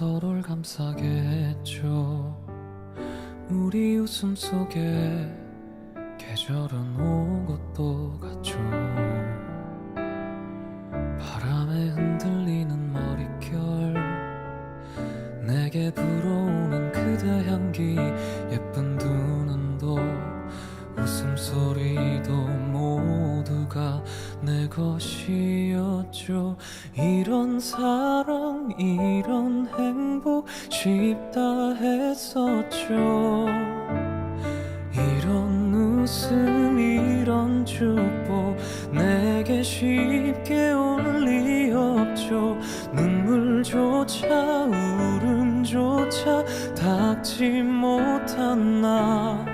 서로를 감싸게 했죠. 우리 웃음 속에 계절은 오고 또 갔죠. 바람에 흔들리는 머릿결, 내게 불어오는 그대 향기, 예쁜 두 눈도 웃음소리도 모두가 내 것이었죠. 이런 사랑 이런 행복 쉽다 했었죠. 이런 웃음 이런 축복 내게 쉽게 올 리 없죠. 눈물조차 울음조차 닦지 못한 나,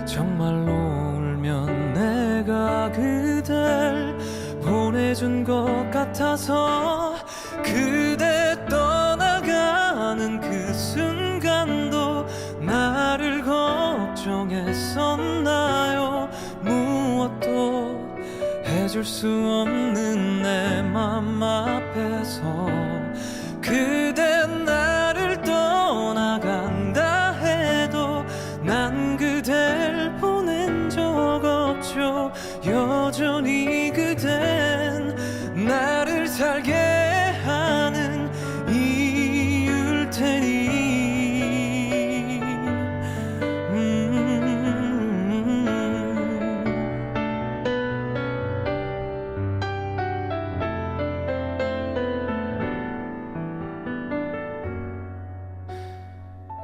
정말로 울면 내가 그댈 보내준 것 같아서. 그대 떠나가는 그 순간도 나를 걱정했었나요? 무엇도 해줄 수 없는 내 맘 앞에서 그대 나를 떠나간다 해도 난 그댈 보낸 적 없죠. 여전히 그댄 나를 살게 하는 이유일 테니.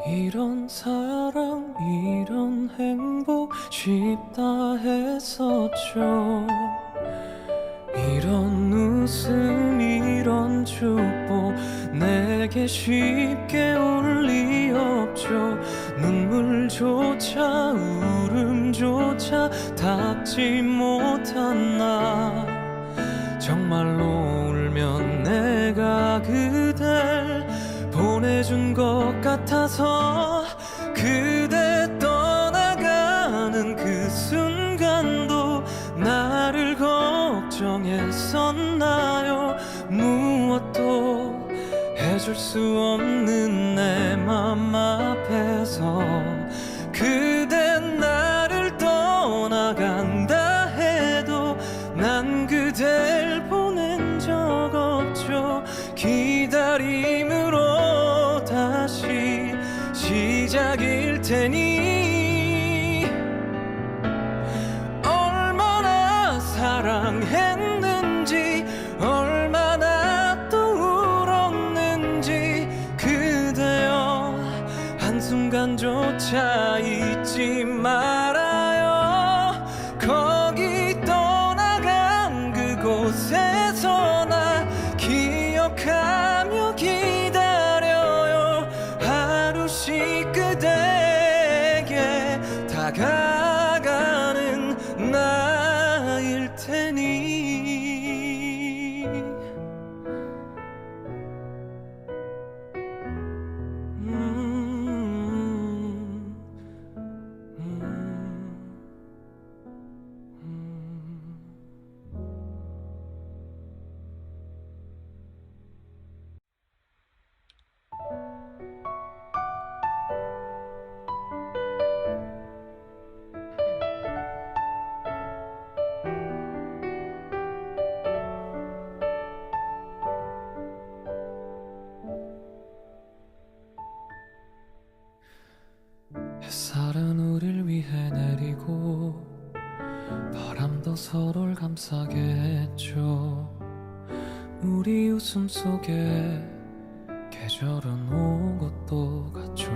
이런 사랑 이런 행복 쉽다 했었죠. 이런 웃음 이런 축복 내게 쉽게 올 리 없죠. 눈물조차 울음조차 닦지 못한 나, 정말로 울면 내가 그댈 보내준 것 같아서. 그대 떠나가는 그 순간도 나를 걱정했었나요? 무엇도 해줄 수 없는 내 맘 앞에서 그대 나를 떠나간다 해도 난 그댈 보낸 적 없죠. 기다림으로 다시 시작일 테니. 얼마나 사랑했는지 얼마나 또 울었는지 그대여 한순간조차 잊지 말아요. 거기 떠나간 그곳에서 나 기억하며 기다려요. 하루씩 그대에게 다가가는 나일 테니. 햇살은 우릴 위해 내리고 바람도 서로를 감싸게 했죠. 우리 웃음 속에 계절은 오고 또 갔죠.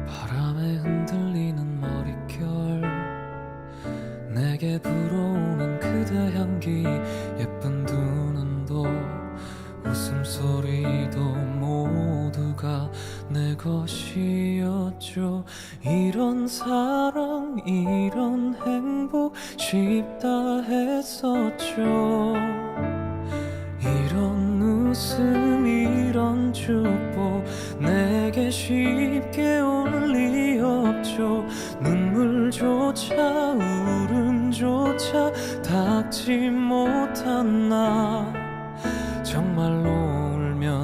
바람에 흔들리는 머릿결, 내게 불어오는 그대 향기, 예쁜 두 눈도 웃음소리도 모두가 내 것이었죠. 이런 사랑 이런 행복 쉽다 했었죠. 이런 웃음 이런 축복 내게 쉽게 올 리 없죠. 눈물조차 울음조차 닦지 못한 나, 정말로 울면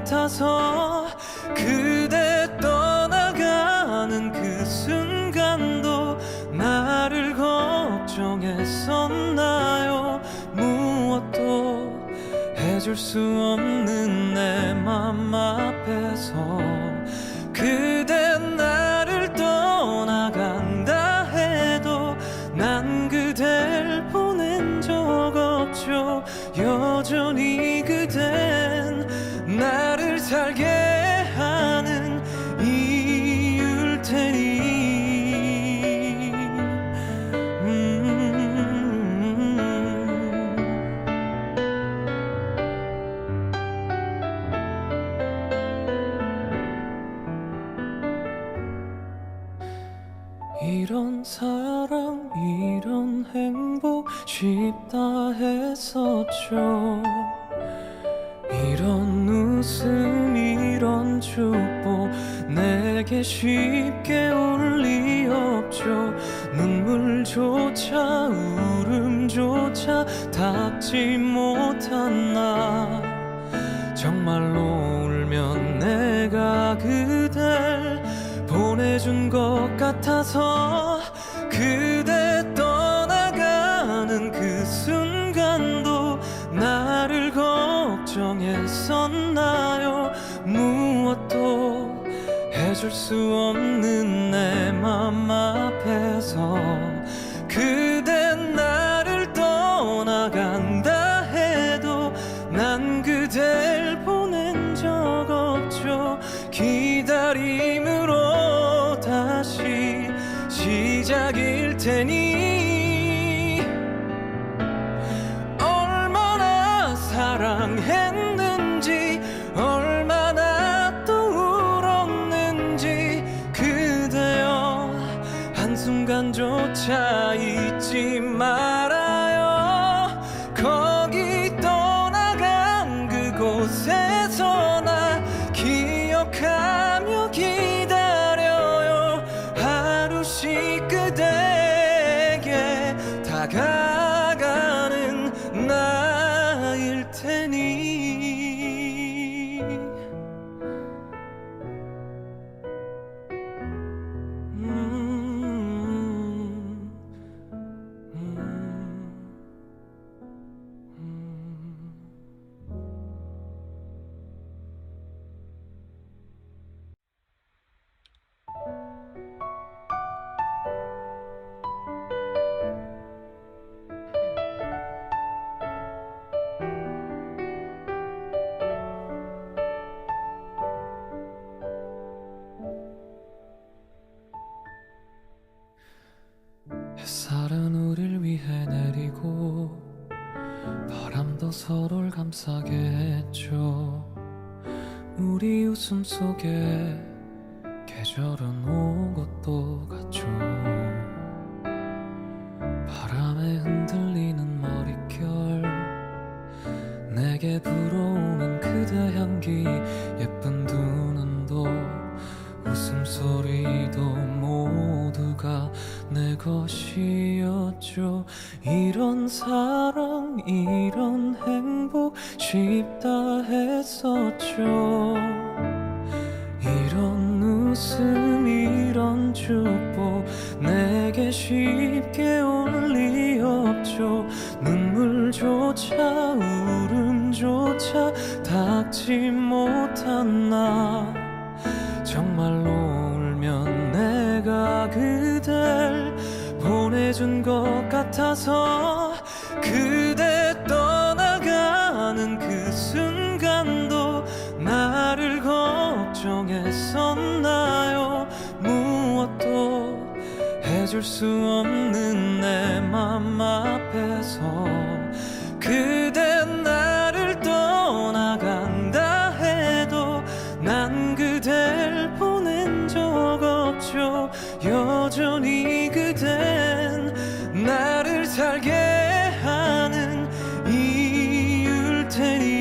같아서 그대 떠나가는 그 순간도 나를 걱정했었나요? 무엇도 해줄 수 없는 내 맘 앞에서 그대 나를 떠나간다 해도 난 그댈 보낸 적 없죠. 여전히 그댄 나를 살게 하는 이유일 테니. 이런 사랑 이런 행복 쉽다 했었죠. 이런 웃음 이런 축복 내게 쉽게 올 리 없죠. 눈물조차 울음조차 닿지 못한 나 정말로 울면 내가 그댈 보내준 것 같아서 그대 떠나가는 그 순간도 나를 걱정했었나요? 무엇도 해줄 수 없는 내 맘 앞에서 그대 나를 떠나간다 해도 난 그댈 보낸 적 없죠. 기다림으로 다시 시작일 테니. 얼마나 사랑했는지 얼마나 또 울었는지 그대여 한순간조차 잊지 말아요. 거기 떠나간 그곳에서 나 기억하며 기다려요. 하루씩 그대에게 다가가는 나일 테니. 햇살은 우릴 위해 내리고 바람도 서로를 감싸게 했죠. 우리 웃음 속에 계절은 온 것도 같죠. 바람에 흔들리는 머릿결 내게 불어오는 그대 향기 예쁜 두 눈도 웃음소리도 모두가 내 것이었죠. 이런 사랑 이런 행복 쉽다 했었죠. 이런 웃음 이런 축복 내게 쉽게 올 리 없죠. 눈물조차 울음조차 닿지 못한 나 정말로 울면 내가 그댈 보내준 것 같아서 그대 떠나가는 그 순간도 나를 걱정했었나요? 무엇도 해줄 수 없는 내 맘 앞에서 그대 나를 떠나간다 해도 난 그댈 보낸 적 없죠. 여전히 그댄 나를 살게 하는 이유일 테니.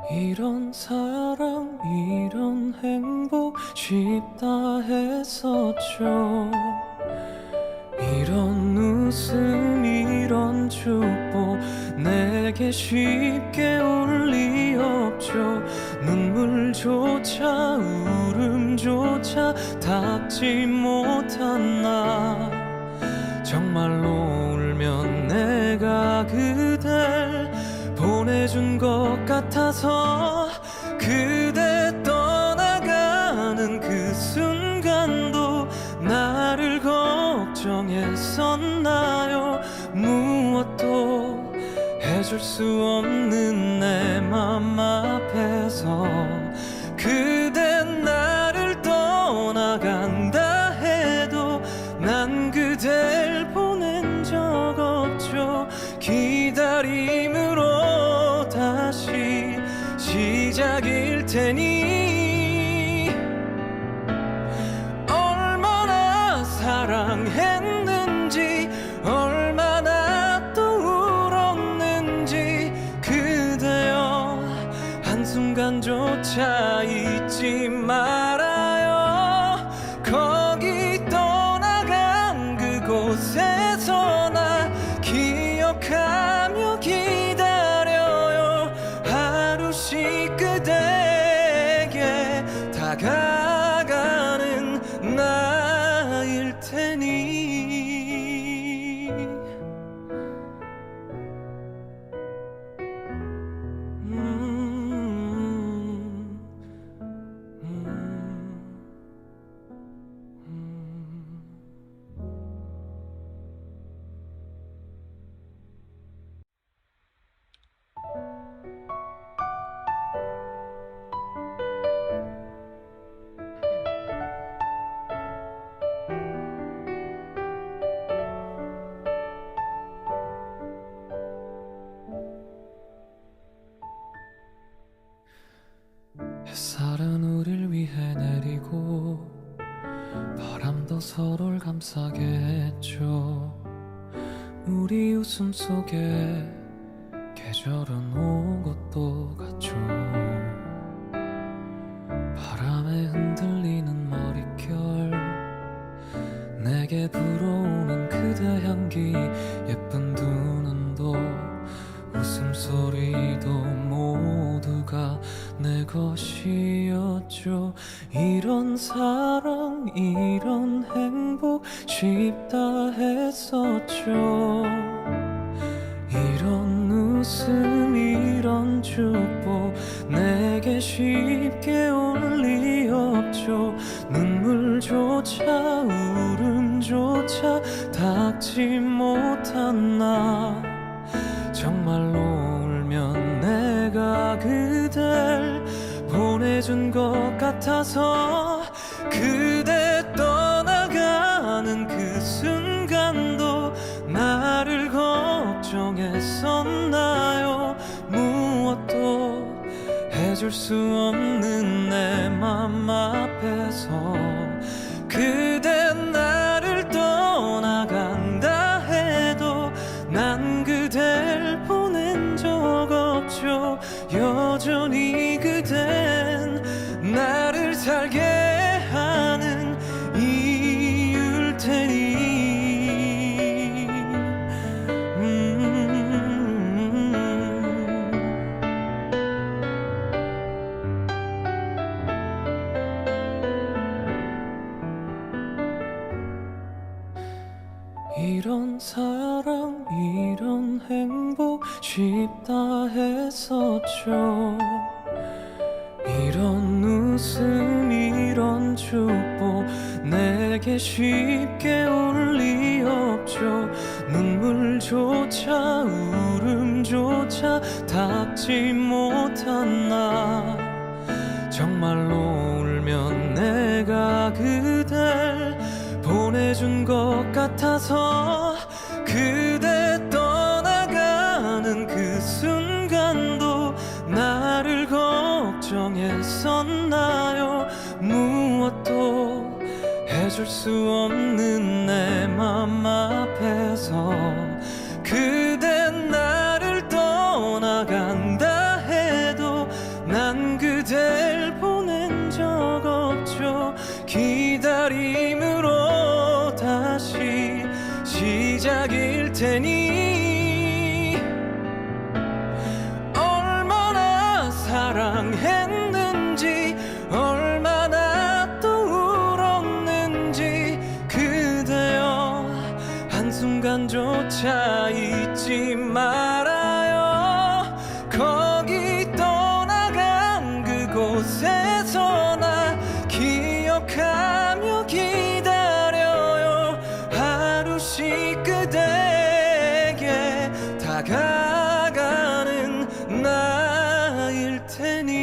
이런 사랑 이런 행복 쉽다 했었죠. 이런 웃음 이런 축복 내게 쉽게 올 리 없죠. 눈물조차 울음조차 닿지 못한 나, 정말로 울면 내가 그댈 보내준 것 같아서 그대 떠나가는 그 순간도 나를 걱정했었나요? 무엇도 해줄 수 없는 내 맘 앞에서 그대 나를 떠나간다 해도 난 그댈 보낸 적 없죠. 기다림으로 다시 시작일 테니 얼마나 사랑했는지 얼마나 또 울었는지 그대여 한순간조차 잊지 말아요. 거기 떠나간 그곳에서 나 기억하며 기다려요. 하루씩 그대에게 다가가는 나일 테니. 햇살은 우릴 위해 내리고 바람도 서로를 감싸게 했죠. 우리 웃음 속에 계절은 오고 또 갔죠. 바람에 흔들리는 머릿결 내게 불어오는 그대 향기 예쁜 두 눈도 웃음소리도 모두가 내 것이었죠. 이런 사랑 이런 행복 쉽다 했었죠. 이런 웃음 이런 축복 내게 쉽게 올 리 없죠. 눈물조차 울음조차 닿지 못한 나, 정말로 울면 내가 그댈 보내준 것 같아서 그대 떠나가는 그 순간도 나를 걱정했었나요? 무엇도 해줄 수 없는 내 맘 앞에서 그대 나를 떠나간다 해도 난 그댈 보낸 적 없죠. 여전히 그댄 나를 살게 하는 이유일 테니. 이런 사랑 이런 행복 쉽다 했었죠. 이런 웃음 이런 축복 내게 쉽게 올 리 없죠. 눈물조차 울음조차 닿지 못한 나, 정말로 울면 내가 그댈 보내준 것 같아서 그대 떠나가는 그 순간도 나를 걱정했었나요? 무엇도 해줄 수 없는 내 맘 앞에서 그대 나를 떠나간다 해도 난 그댈 테니 얼마나 사랑했는지 얼마나 또 울었는지 그대여 한순간조차 잊지 말아요. 거기 떠나간 그곳에서 나 기억하며 기다려요. 하루씩 그대에게 다가가는 나일 테니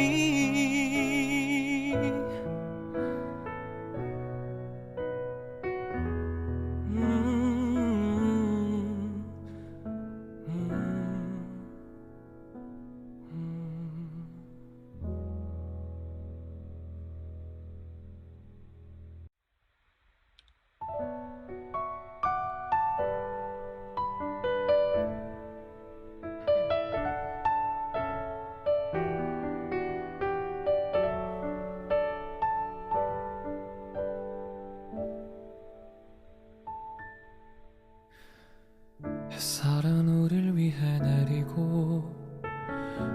햇살은 우릴 위해 내리고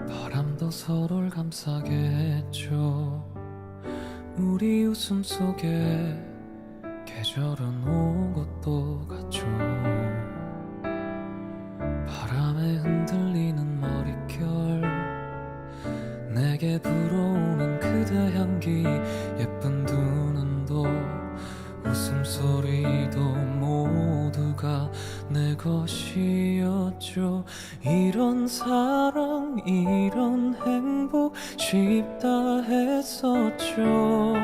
바람도 서로를 감싸게 했죠. 우리 웃음 속에 계절은 오고 또 갔죠. 바람에 흔들리는 머릿결 내게 불어오는 그대 향기 예쁜 두 눈도 웃음소리도 모두가 내 것이었죠. 이런 사랑 이런 행복 쉽다 했었죠.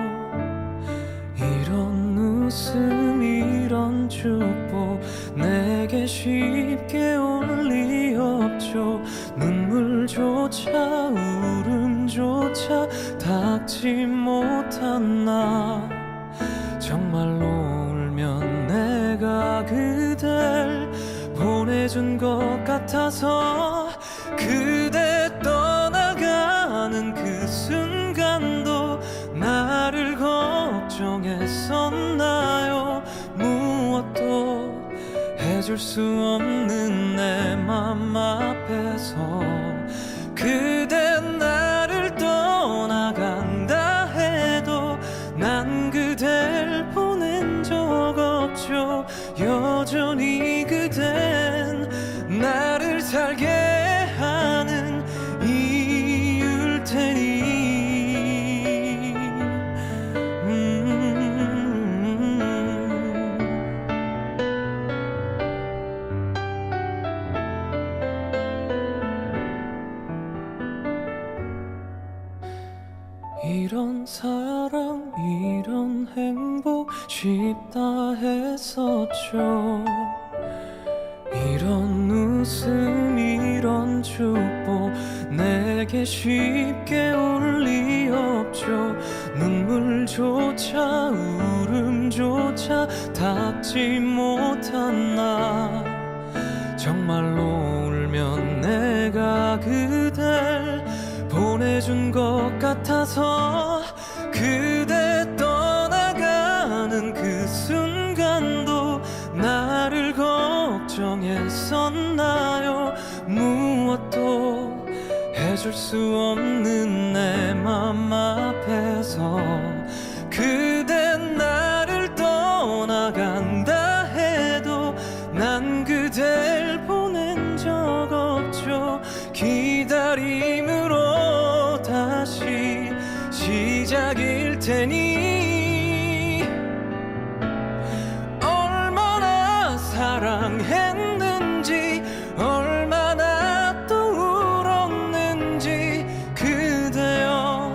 이런 웃음 이런 축복 내게 쉽게 올 리 없죠. 눈물조차 울음조차 닿지 못한 나 정말로 울면 내가 그댈 보내준 것 같아서 그대 떠나가는 그 순간도 나를 걱정했었나요? 무엇도 해줄 수 없는 내 맘 앞에서 그대 나를 떠나간다 해도 난 그댈 보낸 적 없죠. 여전히 그댄 나를 살게 하는 이유일 테니 이런 사랑 이런 행복 쉽다 했었죠. 이런 웃음 이런 축복 내게 쉽게 올 리 없죠. 눈물조차 울음조차 닿지 못한 나 정말로 울면 내가 그댈 보내준 것 같아서 그대 떠나가는 그 순간도 나를 걱정했었나요? 무엇도 해줄 수 없는 내 맘 앞에서 그대 나를 떠나간다 해도 난 그댈 보낸 적 없죠. 기다림으로 다시 시작일 테니 얼마나 사랑했는지 얼마나 또 울었는지 그대여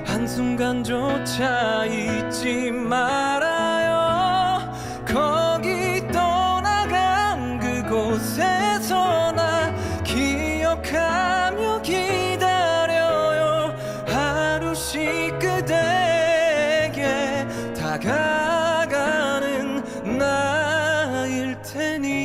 한순간조차 잊지 말아요. 거기 떠나간 그곳에서 나 기억하며 기다려요. 하루씩 그대에게 다가가는 나일 테니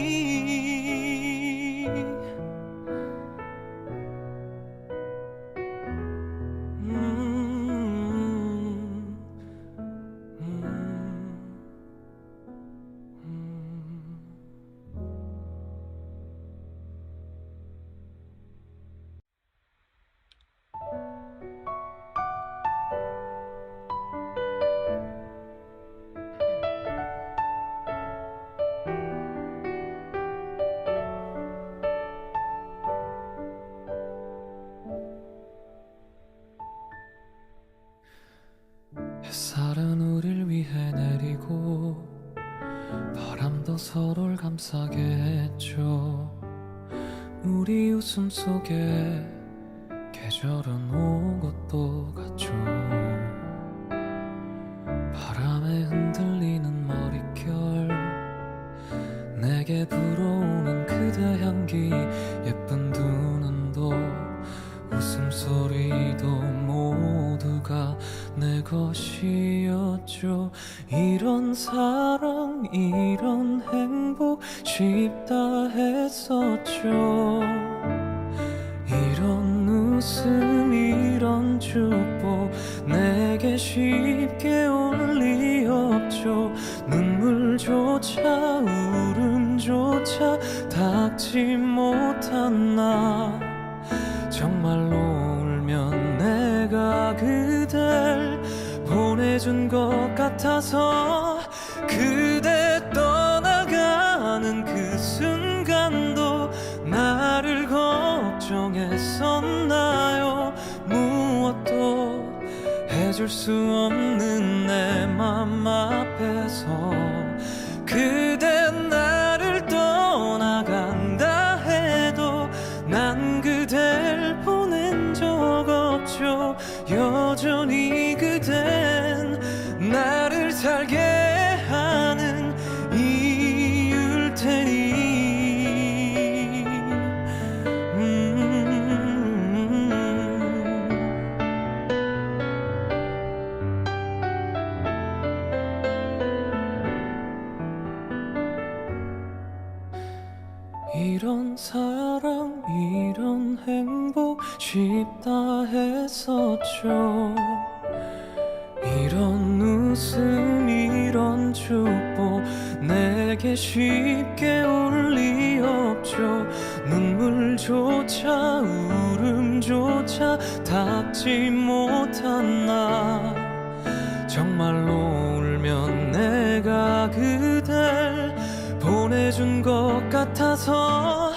햇살은 우릴 위해 내리고 바람도 서로를 감싸게 했죠. 우리 웃음 속에 계절은 온 것도 같죠. 바람에 흔들리는 머릿결, 내게 불어오는 그대 향기, 예쁜 두 눈도 웃음소리도 모두가 내 것이었죠. 이런 사랑 이런 행복 쉽다 했었죠. 이런 웃음 이런 축복 내게 쉽게 올 리 없죠. 눈물조차 울음조차 닦지 못한 나, 정말로 울면 내가 그댈 보내준 것 같아서. 그대 떠나가는 그 순간도 나를 걱정했었나요? 무엇도 해줄 수 없는 내 맘 앞에서 그대 나를 떠나간다 해도 난 그댈 보낸 적 없죠. 여전히 그댄 나를 살게 하는 이유일 테니. 이런 사랑 이런 행복 쉽다 했었죠. 이런 웃음 이런 축복 내게 쉽게 올 리 없죠. 눈물조차 울음조차 닦지 못한 나, 정말로 울면 내가 그댈 보내준 것 같아서.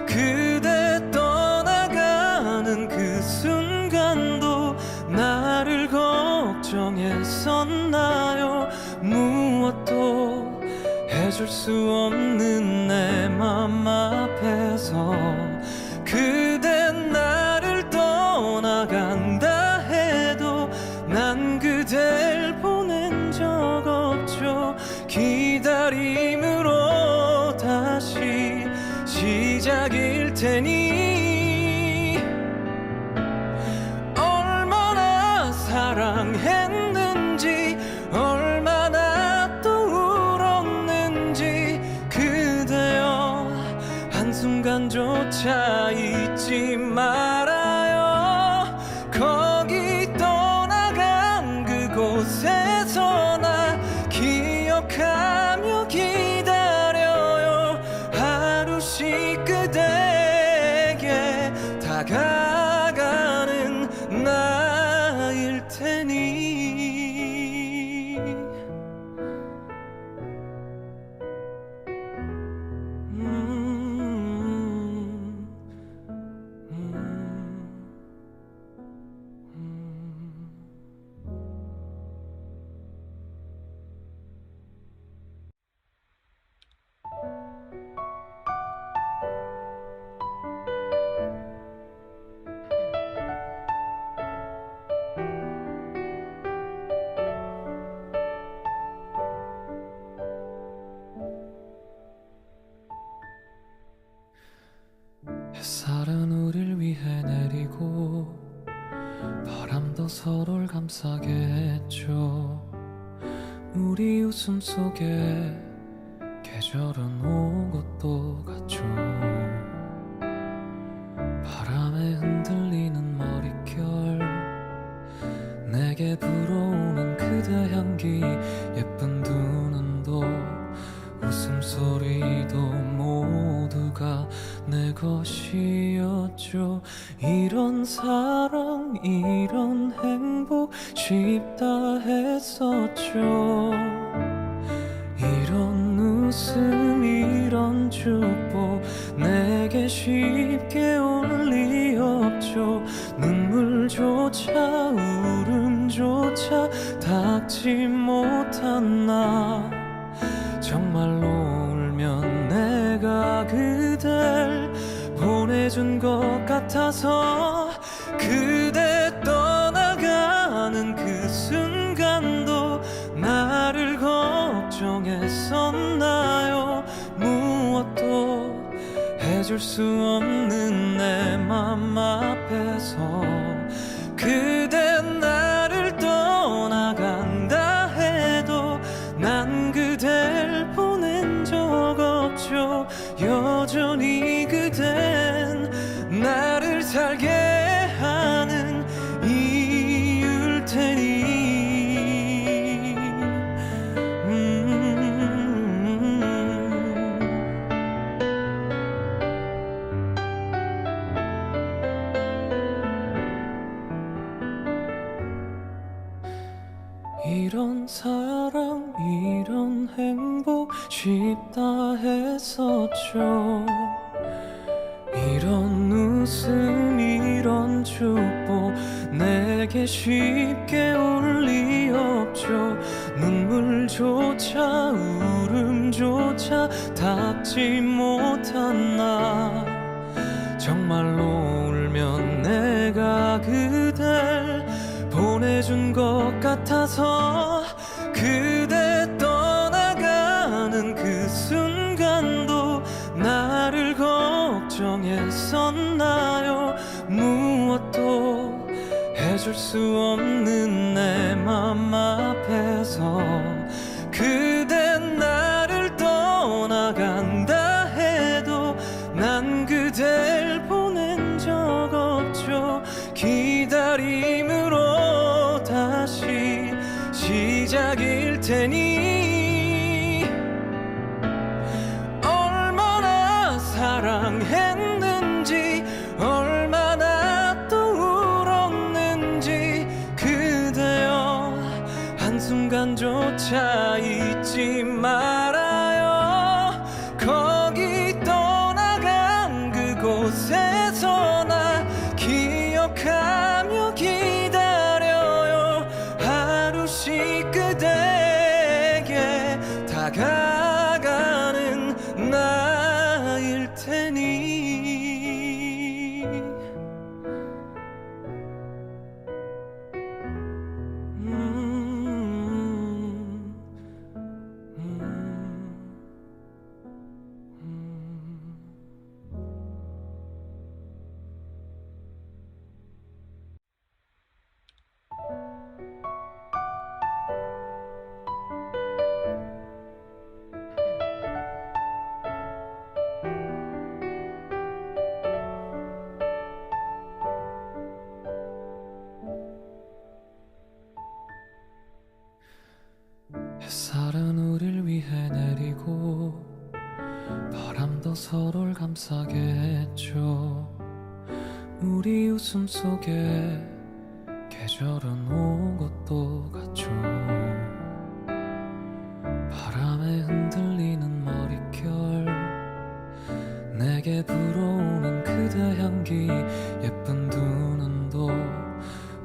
그대 떠나가는 그 순간도 나를 걱정했었나요? 무엇도 해줄 수 없는 내 맘 앞에서 그대 나를 떠나간다 해도 난 그댈 보낸 적 없죠. 기다림으로 다시 시작일 테니. 얼마나 사랑했는지 얼마나 또 울었는지 그대여 한순간조차 잊지 말아요. 거기 떠나간 그곳에서 나 기억하며 기다려요. 하루씩 그대에게 다가가는 나일 테니. 햇살은 우릴 위해 내리고 바람도 서로를 감싸게 했죠. 우리 웃음 속에 계절은 온 것도 같죠. 바람에 흔들리는 머릿결, 내게 불어오는 그대 향기, 예쁜 두 눈도 웃음소리도 모두가 내 것이었죠. 이런 사랑 이런 행복 쉽다 했었죠. 이런 웃음 이런 축복 내게 쉽게 올 리 없죠. 눈물조차 울음조차 다 닿지 못한 나 정말로 울면 내가 그댈 보내준 것 같아서 그대 떠나가는 그 순간도 나를 걱정했었나요? 무엇도 해줄 수 없는 내 맘 앞에서 그대 나를 떠나간다 해도 난 그댈 보낸 적 없죠. 여전히 그댄 나를 살게 하는 이유일 테니 이런 사랑 이런 행복 쉽다 했었죠. 이런 웃음 이런 축복 내게 쉽게 올 리 없죠. 눈물조차 울음조차 닿지 못한 나 정말로 울면 내가 그댈 보내준 것 같아서 그대 떠나가는 그 순간도 나를 걱정했었나요? 무엇도 해줄 수 없는 내 맘 앞에서 그대 나를 떠나간다 해도 난 그댈 보낸 적 없죠. 기다림으로 다시 시작일 테니 얼마나 사랑했는지 얼마나 또 울었는지 그대여 한순간조차 잊지 말아요. 거기 떠나간 그곳에서 나 기억하며 기다려요. 하루씩 그대에게 다가가는 나일 테니 햇살은 우릴 위해 내리고 바람도 서로를 감싸게 했죠. 우리 웃음 속에 계절은 오고 또 갔죠. 바람에 흔들리는 머릿결 내게 불어오는 그대 향기 예쁜 두 눈도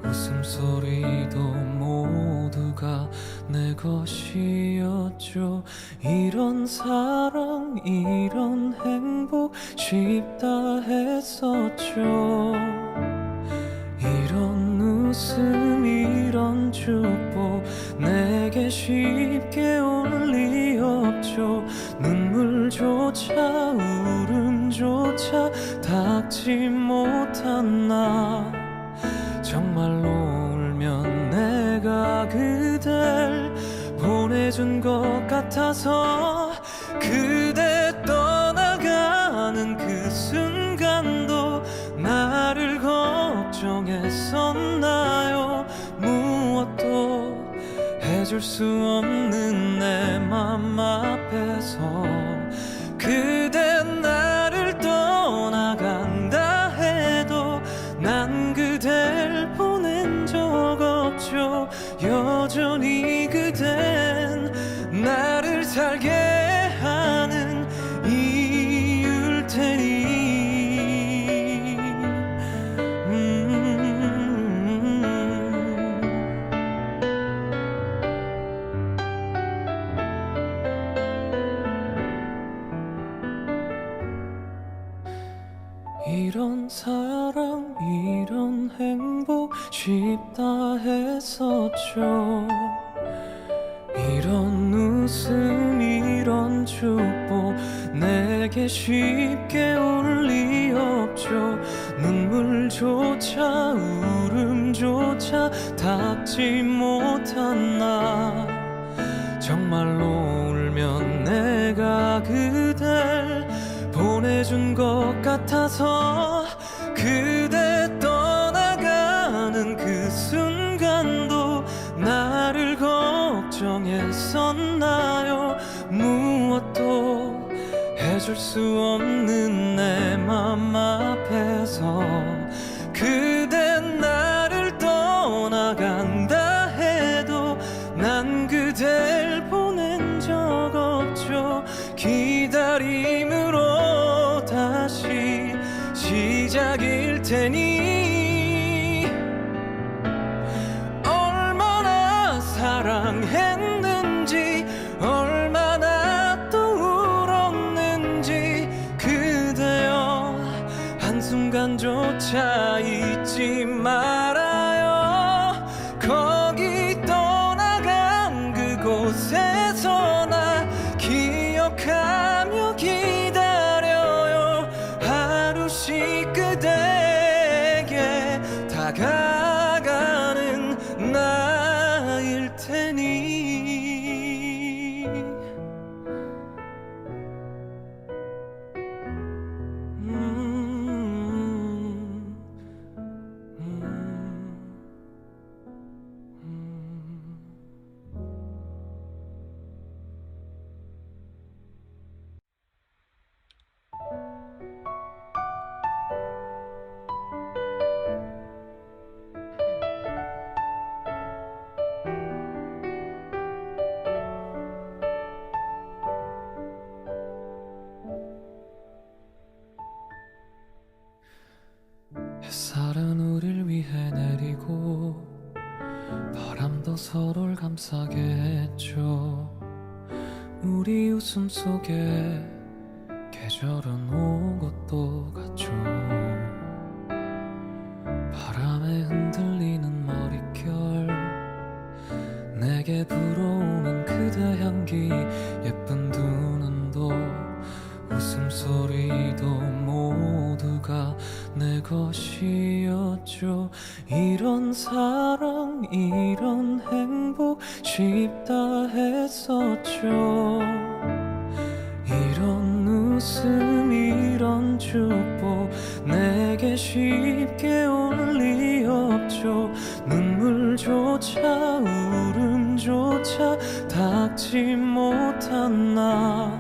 웃음소리도 모두가 내 것이었죠. 이런 사랑 이런 행복 쉽다 했었죠. 이런 웃음 이런 축복 내게 쉽게 올 리 없죠. 눈물조차 울음조차 닿지 못한 나 정말로 울면 내가 그댈 보내준 것 같아서 그대 떠나가는 그 순간도 나를 걱정했었나요? 무엇도 해줄 수 없는 내 맘 앞에서 그대 나를 떠나간다 해도 난 그댈 보낸 적 없죠. 여전히 그댄 나를 살게 하는 이유일 테니 사랑 이런 행복 쉽다 했었죠. 이런 웃음 이런 축복 내게 쉽게 올 리 없죠. 눈물조차 울음조차 닦지 못한 나, 정말로 울면 내가 그댈 보내준 것 같아서 그대 떠나가는 그 순간도 나를 걱정했었나요? 무엇도 해줄 수 없는 내 맘 앞에서 그대 나를 떠나간다 해도 난 그댈 보낸 적 없죠. 기다림으로 다시 시작일 테니 얼마나 사랑했는지 얼마나 또 울었는지 그대여 한순간조차 잊지 말아요. 거기 떠나간 그곳에서 나 기억하며 기다려요. 하루씩 그대에게 다가가는 나일 테니. 햇살은 우릴 위해 내리고 바람도 서로를 감싸게 했죠. 우리 웃음 속에 계절은 온 것도 같죠. 바람에 흔들리는 머릿결 내게 불어오는 그대 향기 예쁜 두 눈도 웃음소리도 모두가 내 것이었죠. 이런 사랑 이런 행복 쉽다 했었죠. 이런 웃음 이런 축복 내게 쉽게 올 리 없죠. 눈물조차 울음조차 닦지 못한 나,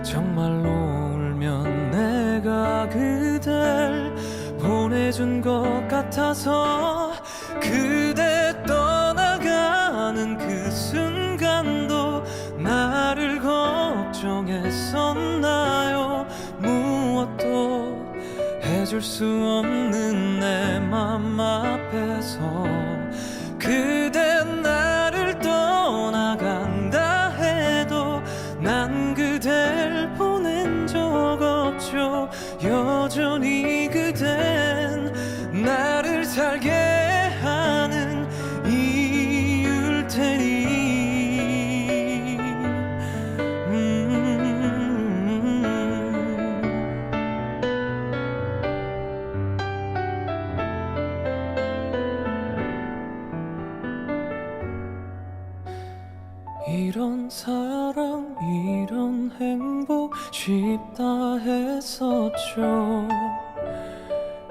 정말로 울면 내가 그댈 보내준 것 같아서 그대 떠나가는 그 순간도 나를 걱정했었나요? 무엇도 해줄 수 없는 내 맘 앞에서 그대 나를 떠나간다 해도 난 그댈 보낸 적 없죠. 여전히 그댄 나를 살게 하는 이유일 테니. 이런 사랑 이런 행복 쉽다 했었죠.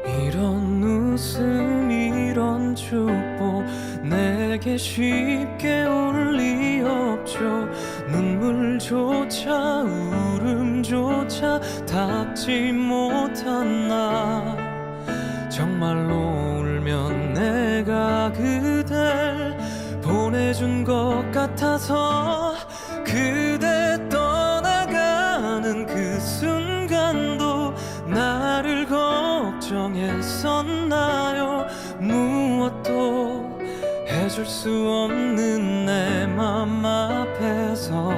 이런 웃음 이런 축복 내게 쉽게 올 리 없죠. 눈물조차 울음조차 닦지 못한 나, 정말로 울면 내가 그댈 보내준 것 같아서 그대 떠나가는 그 순간도 나를 걱정했었나요? 무엇도 해줄 수 없는 내 맘 앞에서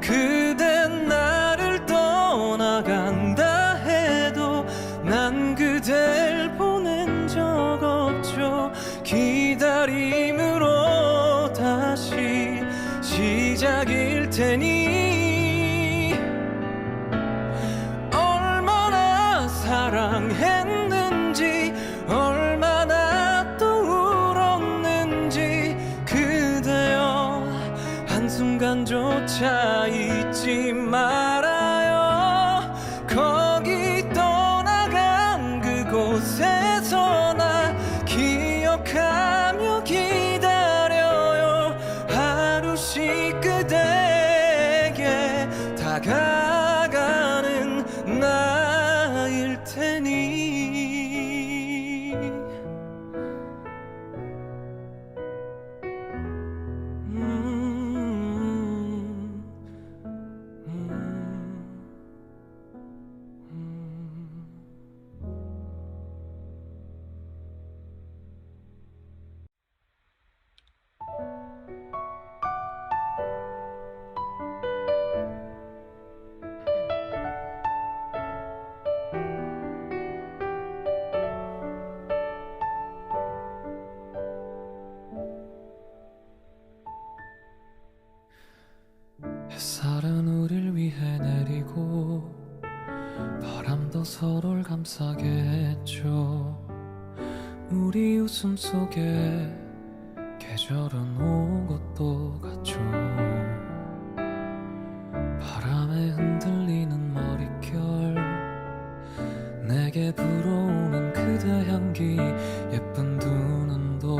그대 나를 떠나간다 해도 난 그 시작일 테니 얼마나 사랑했는지 얼마나 또 울었는지 그대여 한순간조차 잊지 말아요. 거기 떠나간 그곳에서 나 기억하며 기다려요. 하루씩 그대에게 다가가는 나일 테니 햇살은 우릴 위해 내리고 바람도 서로를 감싸게 했죠. 우리 웃음 속에 계절은 오고 또 갔죠. 바람에 흔들리는 머릿결 내게 불어오는 그대 향기 예쁜 두 눈도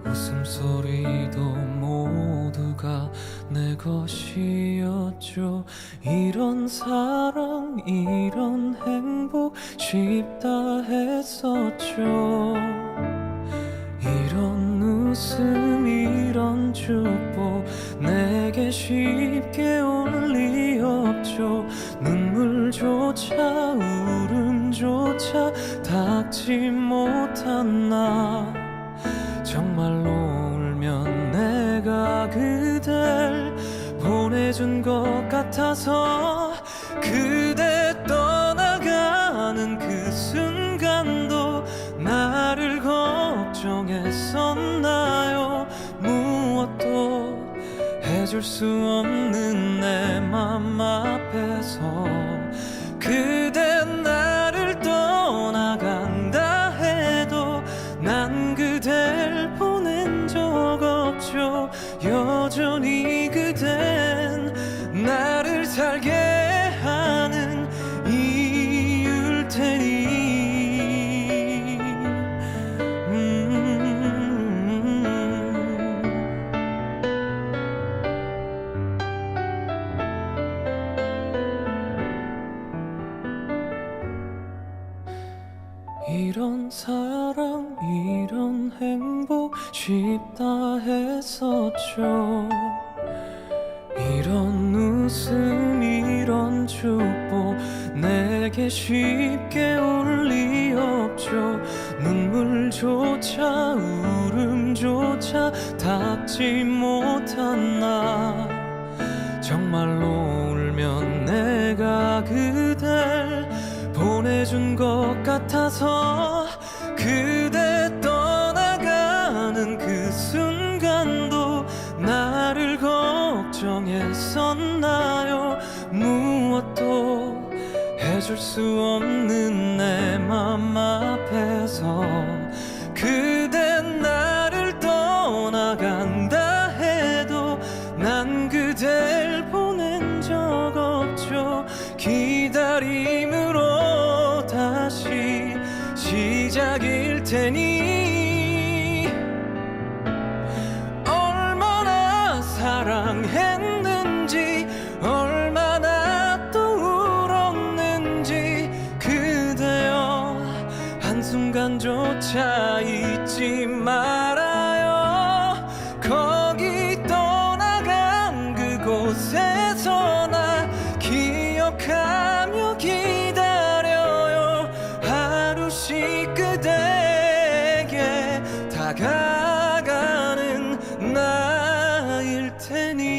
웃음소리도 모두가 내 것이었죠. 이런 사랑 이런 행복 쉽다 했었죠. 이런 웃음 이런 축복 내게 쉽게 올 리 없죠. 눈물조차 울음조차 닿지 못한 나 정말로 울면 내가 그댈 보내준 것 같아서 그대 떠나가는 그 순간도 나를 걱정했었나요? 무엇도 해줄 수 없는 내 맘 앞에서 그대 나를 떠나간다 해도 난 그댈 보낸 적 없죠. 여전히 그댄 나를 살게 하는 이유일 테니 이런 사랑 이런 행복 쉽다 했었죠. 이런 웃음 이런 축복 내게 쉽게 올 리 없죠. 눈물조차 울음조차 닿지 못한 나 정말로 울면 내가 그댈 보내준 것 같아서 그대 떠나가는 그 순간도 나를 걱정했었나요? 무엇도 해줄 수 없는 내 맘 앞에서 그대 나를 떠나간다 해도 난 그댈 보낸 적 없죠. 기다림으로 다시 시작일 테니 얼마나 사랑했는지 얼마나 또 울었는지 그대여 한순간조차 잊지 말아요. 거기 떠나간 그곳에서 나 기억하며 기다려요. 하루씩 그대에게 다가가는 나일 테니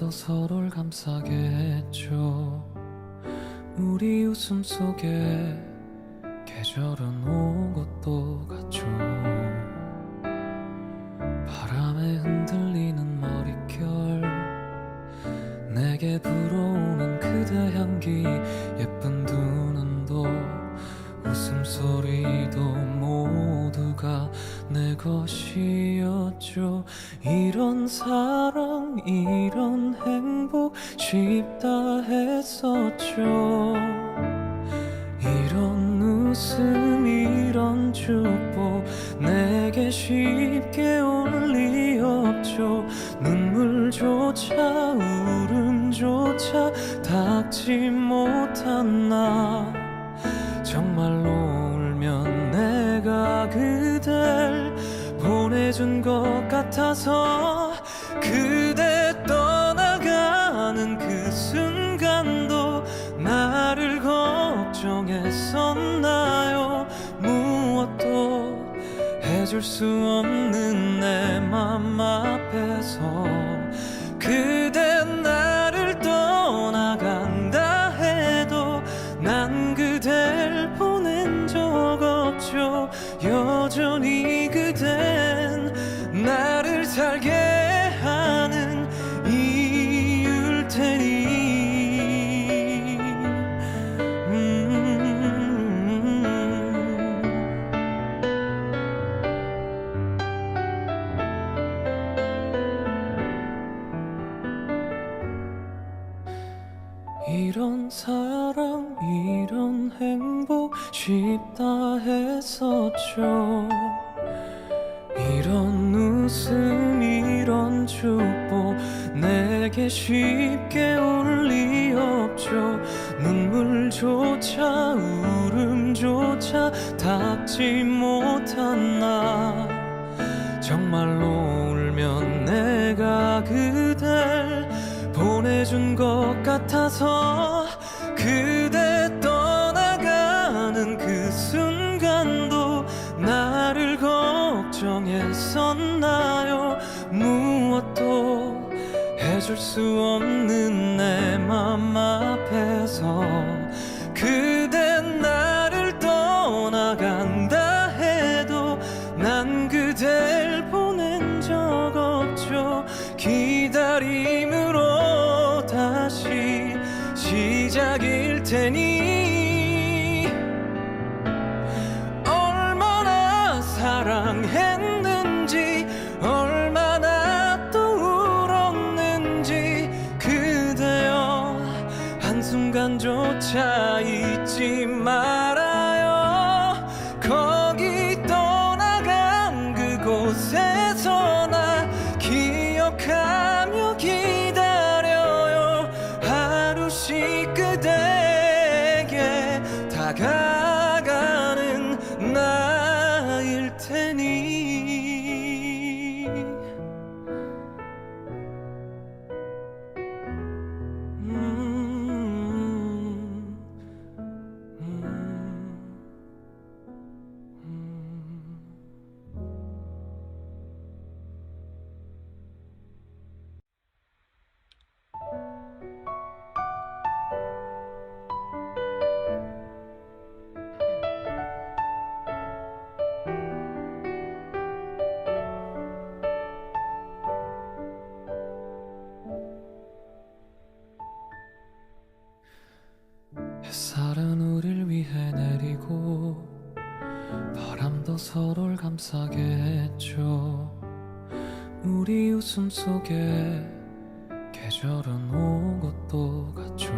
바람도 서로를 감싸게 했죠. 우리 웃음 속에 계절은 오고 또 갔죠. 바람에 흔들리는 머릿결, 내게 불어오는 그대 향기, 예쁜 두 눈도 웃음소리도 모두가 내 것이었죠. 이런 사랑 이런 행복 쉽다 했었죠. 이런 웃음 이런 축복 내게 쉽게 올 리 없죠. 눈물조차 울음조차 닦지 못한 나, 정말로 울면 내가 그댈 보내준 것 같아서. 그대 떠나가는 그 순간도 나를 걱정했었나요? 무엇도 해줄 수 없는 내 맘 앞에서 그대 나를 떠나간다 해도 난 그댈 보낸 적 없죠. 여전히 그댄 나를 살게 하는 이유일 테니. 이런 사랑 이런 행복 쉽다 했었죠. 이런 웃음 이런 축복 내게 쉽게 올 리 없죠. 눈물조차 울음조차 닦지 못한 나, 정말로 울면 내가 그댈 보내준 것 같아서. 그대 떠나가는 그 순간도 나를 걱정했었나요? 무엇도 해줄 수 없는 내 맘 앞에서 그대 나를 떠나간다 해도 난 그댈 보낸 적 없죠. 기다림으로 다시 시작일 테니. 얼마나 사랑했는지 얼마나 또 울었는지 그대여 한순간조차 잊지 말아요. 거기 떠나간 그곳에서 나 기억하며 기다려요. 하루씩 그대에게 다가가는 나일 테니. 햇살은 우릴 위해 내리고 바람도 서로를 감싸게 했죠. 우리 웃음 속에 계절은 오고 또 갔죠.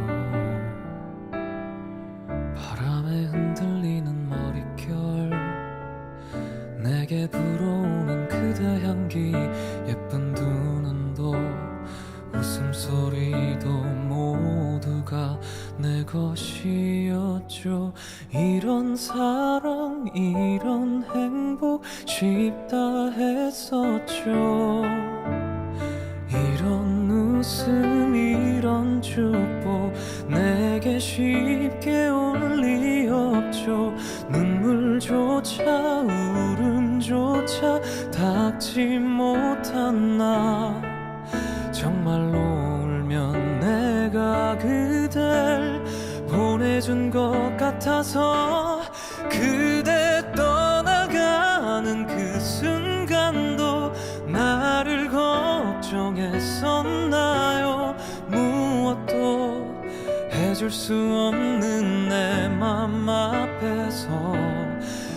바람에 흔들리는 머릿결, 내게 불어오는 그대 향기, 예쁜 두 눈도 웃음소리도 모두가 내 것이었죠. 이런 사랑 이런 행복 쉽다 했었죠. 이런 웃음 이런 축복 내게 쉽게 올 리 없죠. 눈물조차 울음조차 닦지 못한 나, 정말로 보내준 것 같아서 그대 떠나가는 그 순간도 나를 걱정했었나요? 무엇도 해줄 수 없는 내 맘 앞에서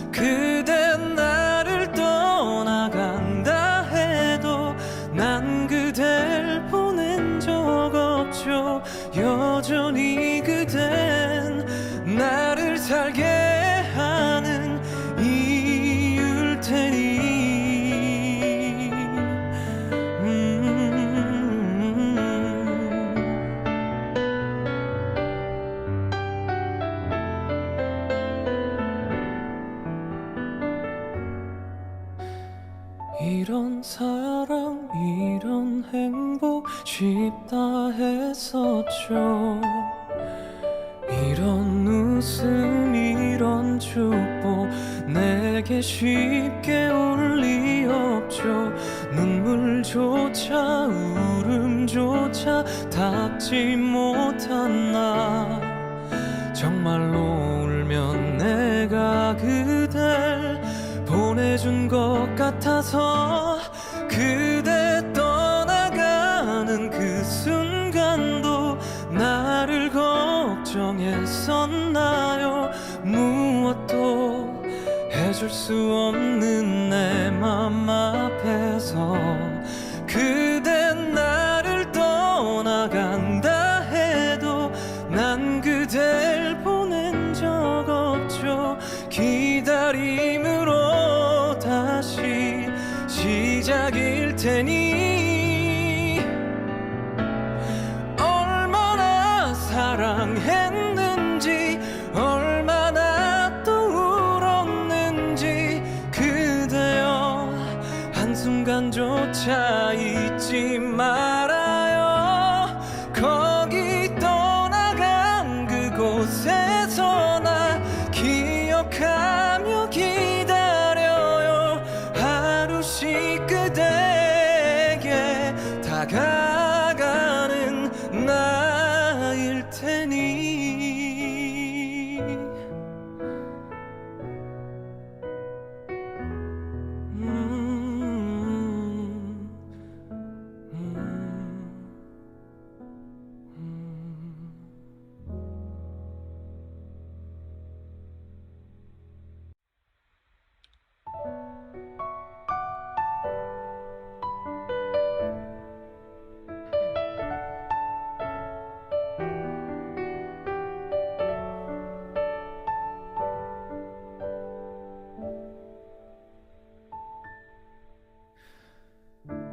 그대 나를 떠나간다 해도 난 그댈 보낸 적 없죠. 여전히 그댄 나를 살게 하는 이유일 테니. 이런 사랑 이런 행복 쉽다 했었죠. 이런 웃음 이런 축복 내게 쉽게 올 리 없죠. 눈물조차 울음조차 닿지 못한 나 정말로 울면 내가 그댈 보내준 것 같아서 그대 떠나가는 그 순간도 나를 걱정했었나요? 무엇도 해줄 수 없는 내 맘 앞에서 그대 나를 떠나간다 해도 난 그댈 보낸 적 없죠. 기다림으로 다시 시작일 테니. 얼마나 사랑했는지 얼마나 또 울었는지 그대여 한순간조차 잊지 말아요. 거기 떠나간 그곳에서 나 기억하며 기다려요. 하루씩 그대에게 다가가는 나일 테니.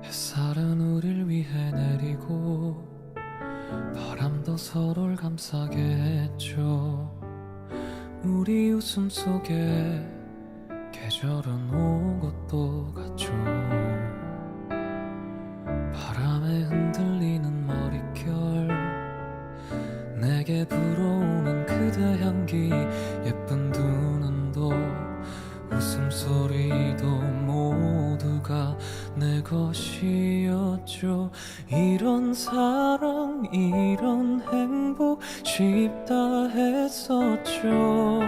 햇살은 우릴 위해 내리고 바람도 서로를 감싸게 했죠. 우리 웃음 속에 계절은 오고 또 갔죠. 바람에 흔들리는 머릿결 내게 불어오는 그대 향기 예쁜 두 눈도 웃음소리도 모두가 내 것이었죠. 이런 사랑 이런 행복 쉽다 했었죠.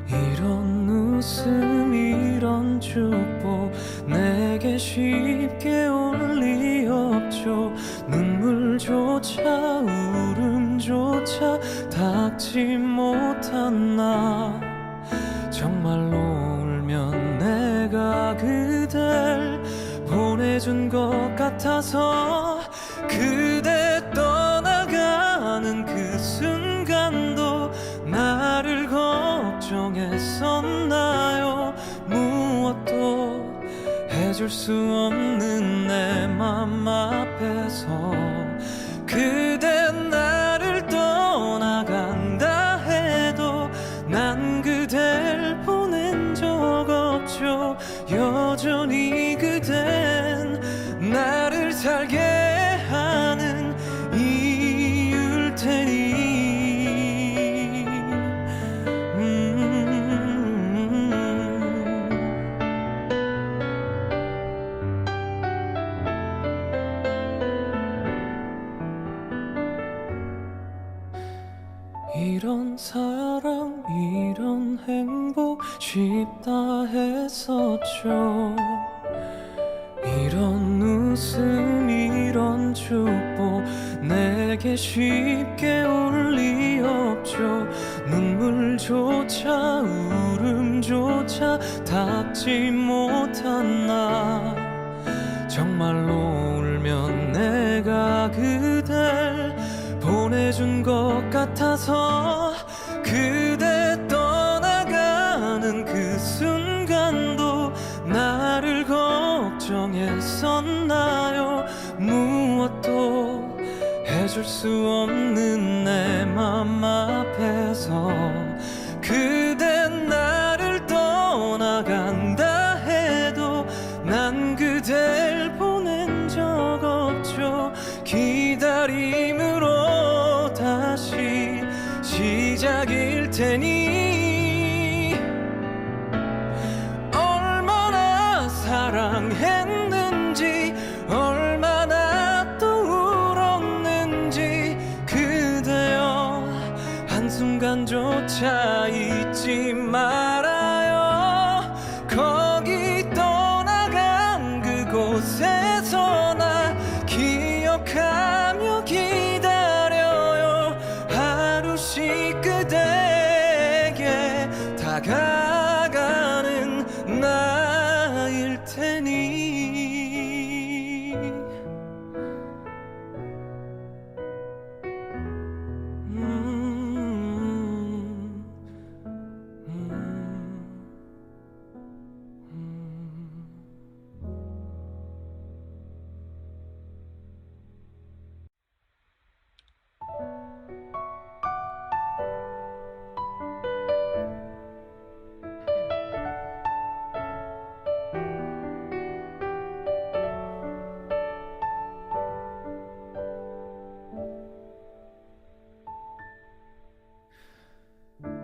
이런 웃음 이런 축복 내게 쉽게 올 리 없죠. 눈물조차 울음조차 닿지 못한 나 정말로 울면 내가 그댈 보내준 것 같아서 그대 떠나가는 그 순간도 나를 걱정했었나요? 무엇도 해줄 수 없는 내 맘 앞에서 그대 나를 떠나간다 해도 난 그댈 보낸 적 없죠. 여전히 그댄 나를 살게 하는 이유일 테니. 이런 사랑 이런 행복 쉽다 했었죠. 이런 웃음 이런 축복 내게 쉽게 올 리 없죠. 눈물조차 울음조차 닿지 못한 나, 정말로 울면 내가 그댈 보내준 것 같아서 그대 떠나가는 그 순간도 나를 걱정했었나요? 무엇도 해줄 수 없는 내 맘 앞에서 그대 나를 떠나간다 해도 난 그댈 보낸 적 없죠. 기다림으로 다시 시작일 테니 얼마나 사랑했는지 얼마나 또 울었는지 그대여 한순간조차 잊지 말아요. 거기 떠나간 그곳에서 나 기억하며 기다려요. 하루씩 그대에게 다가가는 나일 테니.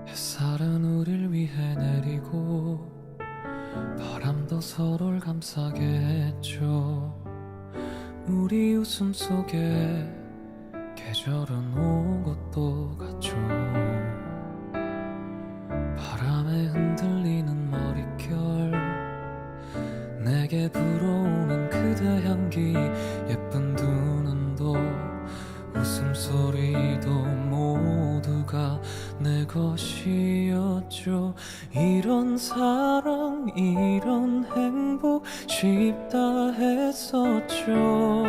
햇살은 우릴 위해 내리고 바람도 서로를 감싸게 했죠. 우리 웃음 속에 계절은 오고 또 갔죠. 바람에 흔들리는 머릿결 내게 불어오는 그대 향기 예쁜 두 눈도 웃음소리도 모두가 내 것이었죠. 이런 사랑 이런 행복 쉽다 했었죠.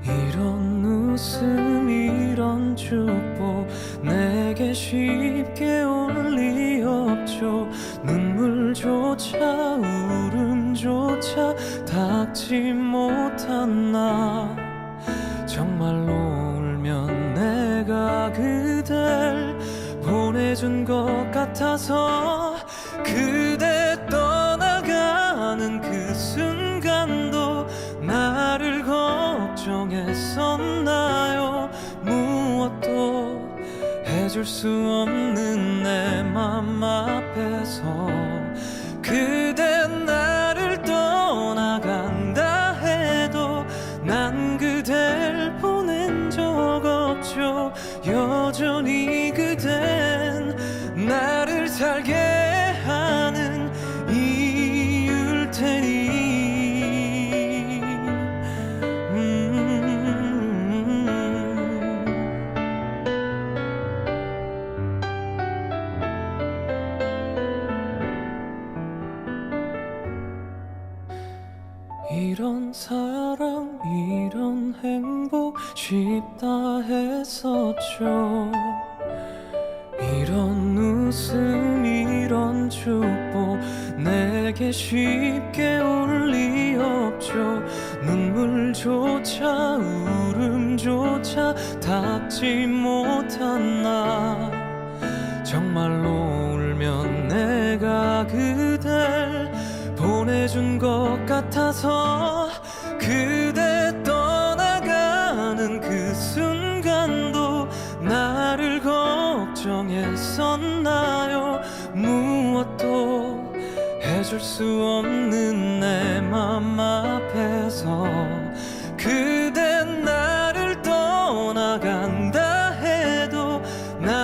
이런 웃음 이런 축복 내게 쉽게 올 리 없죠. 눈물조차 울음조차 닿지 못한 나, 정말로 울면 내가 그댈 보내준 것 같아서 그대 떠나가는 그 순간도 나를 걱정했었나요? 무엇도 해줄 수 없는 내 맘 앞에서 그대 나를 떠나간다 해도 난 그댈 보낸 적 없죠. 여전히 그댄 나를 살게 하는 이유일 테니. 이런 사랑 이런 행복 쉽다 했었죠. 이런 웃음 이런 축복 내게 쉽게 올 리 없죠. 눈물조차 울음조차 닿지 못한 나, 정말로 울면 내가 그댈 보내준 것 같아서 그대 떠나가는 그 순간도 나를 걱정했었나요? 무엇도 해줄 수 없는 내 맘 앞에서 그대 나를 떠나간다 해도 난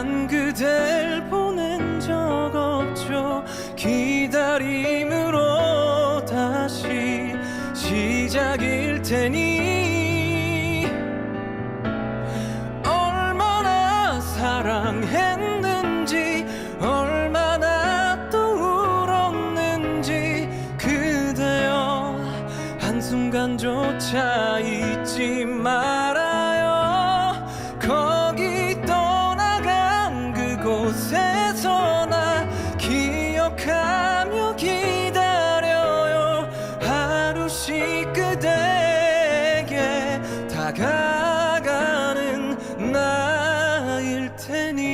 말아요. 거기 떠나간 그곳에서 나 기억하며 기다려요. 하루씩 그대에게 다가가는 나일 테니.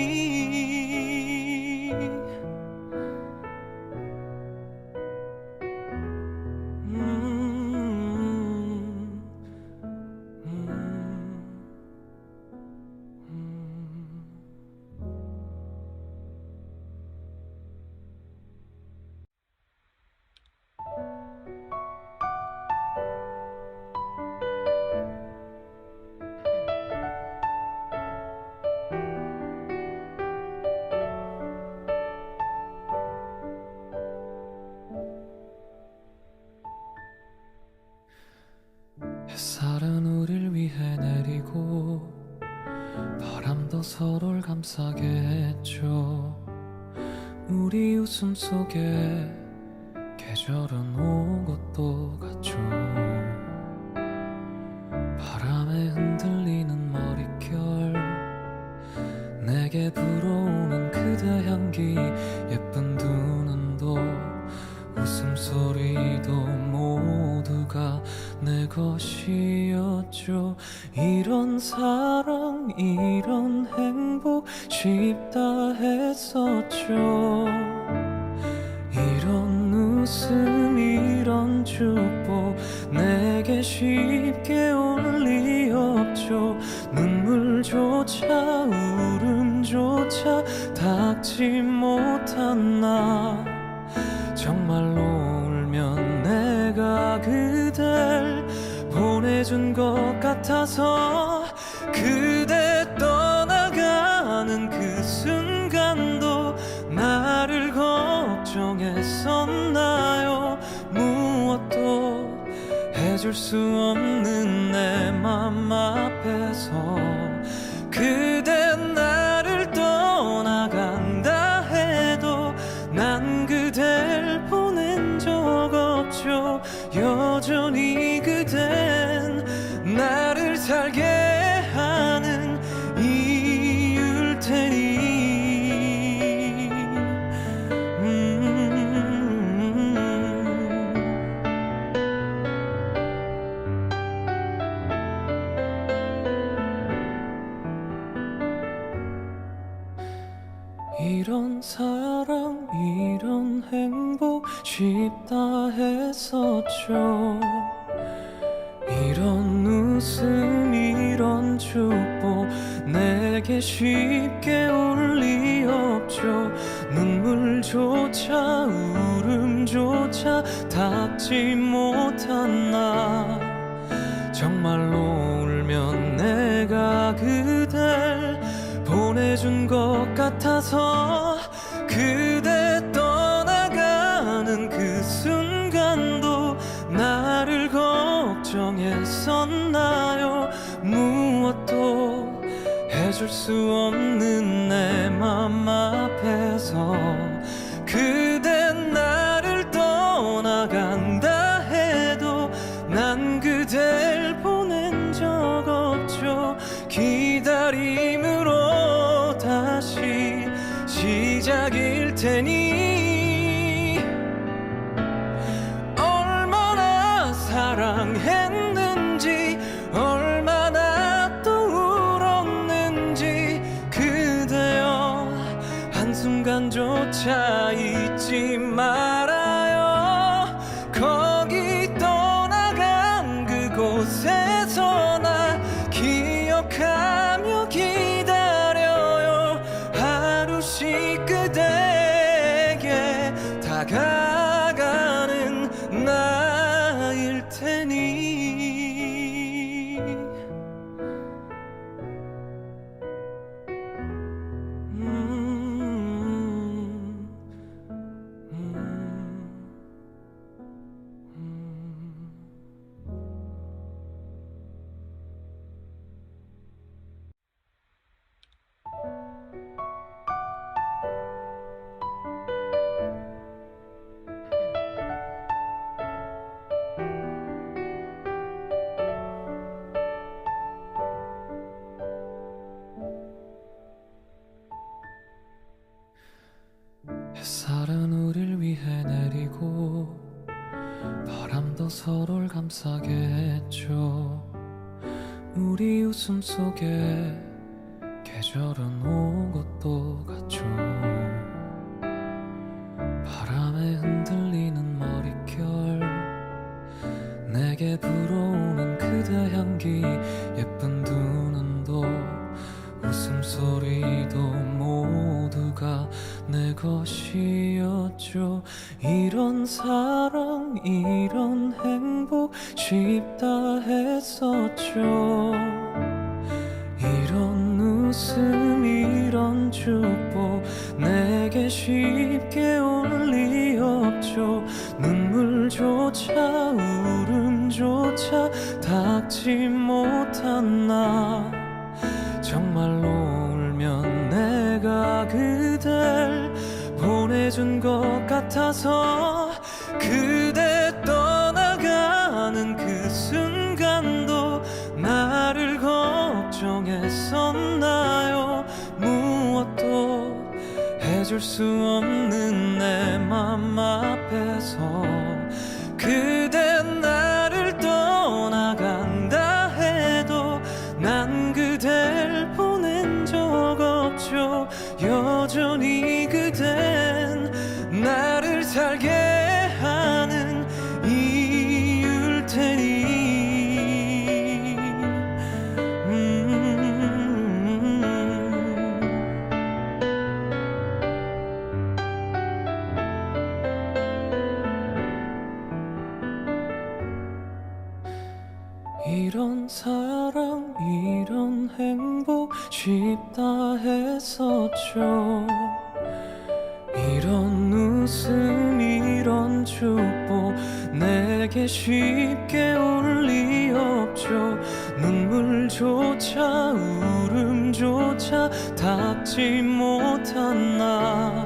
햇살은 우릴 위해 내리고 바람도 서로를 감싸게 했죠. 우리 웃음 속에 계절은 온 것도 같죠. 바람에 흔들리는 머릿결, 내게 불어오는 그대 향기, 예쁜 두 눈도 웃음소리도 모두가 내 것이었죠. 이런 사랑 이런 행복 쉽다 했었죠. 이런 웃음 이런 축복 내게 쉽게 올 리 없죠. 눈물조차 울음조차 닿지 못한 나, 정말로 울면 내가 그댈 보내준 것 같아서. 그대 떠나가는 그 순간도 나를 걱정했었나요? 무엇도 해줄 수 없는 내 맘 앞에서 그대 나를 떠나간다 해도 난 그댈 보낸 적 없죠. 여전히 그댄 나를 살게 하는 이유일 테니. 이런 사랑 이런 행복 쉽다 했었죠. 이런 웃음 이런 축복 내게 쉽게 올 리 없죠. 눈물조차 울음조차 닿지 못한 나, 정말로 울면 내가 그댈 보내준 것 같아서. 그대 떠나가는 그 순간도 나를 걱정했었나요? 무엇도 해줄 수 없는 내 맘 앞에서 그대 나를 떠나간다 해도 난 그댈 보낸 적 없죠. 기다림으로 다시 시작일 테니. 얼마나 사랑했는지 얼마나 또 울었는지 그대여 한순간조차 잊지 말아요. 거기 떠나간 그곳에서 나 기억하며 기다려요. 하루씩 그대에게 다가가는 나일 테니. 서로를 감싸게 했죠. 우리 웃음 속에 계절은 오고 또 갔죠. 바람에 흔들리는 머릿결, 내게 불어오는 그대 향기, 예쁜 두 눈도 웃음소리도 모두가 내 것이었죠. 이런 사랑 이런 행복 쉽다 했었죠. 이런 웃음 이런 축복 내게 쉽게 올 리 없죠. 눈물조차 울음조차 닿지 못한 나, 정말로 울면 내가 그댈 보내준 것 같아서. 그대 떠나가는 그 순간도 나를 걱정했었나요? 무엇도 해줄 수 없는 내 맘 앞에서 그대 나를 떠나간다 해도 난 그댈 보낸 적 없죠. 여전히 그댄 나를 살게 하는 이유일 테니. 이런 사랑 이런 행복 쉽다 했었죠. 이런 웃음 이런 축복 내게 쉽게 올 리 없죠. 눈물조차 울음조차 닿지 못한 나,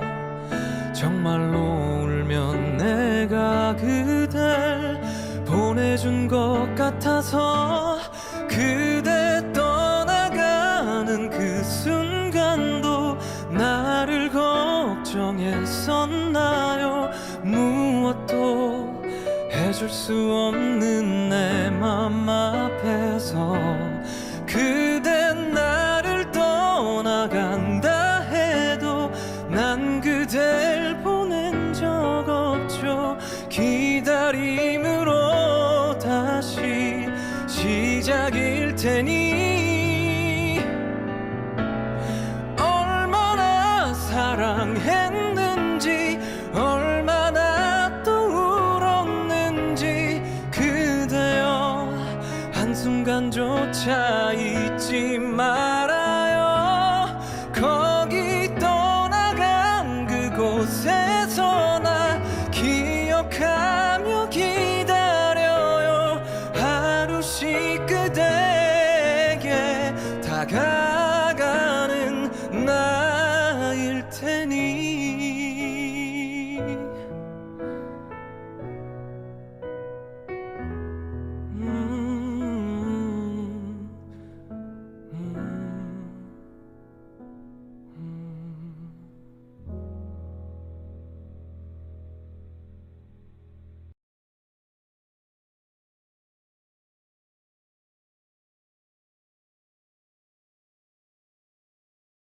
정말로 울면 내가 그댈 보내준 것 같아서. 그대 떠나가는 그 순간도 나를 걱정했었나요? 무엇도 해줄 수 없는 내 맘 앞에서 그대 나를 떠나간다 해도 난 그댈 보낸 적 없죠. 기다림으로 다시 시작일 테니. 얼마나 사랑했는지 얼마나 또 울었는지 그대여 한순간조차 잊지 말아요. 거기 떠나간 그곳에서 나 기억하며 기다려요. 하루씩 그대에게 다가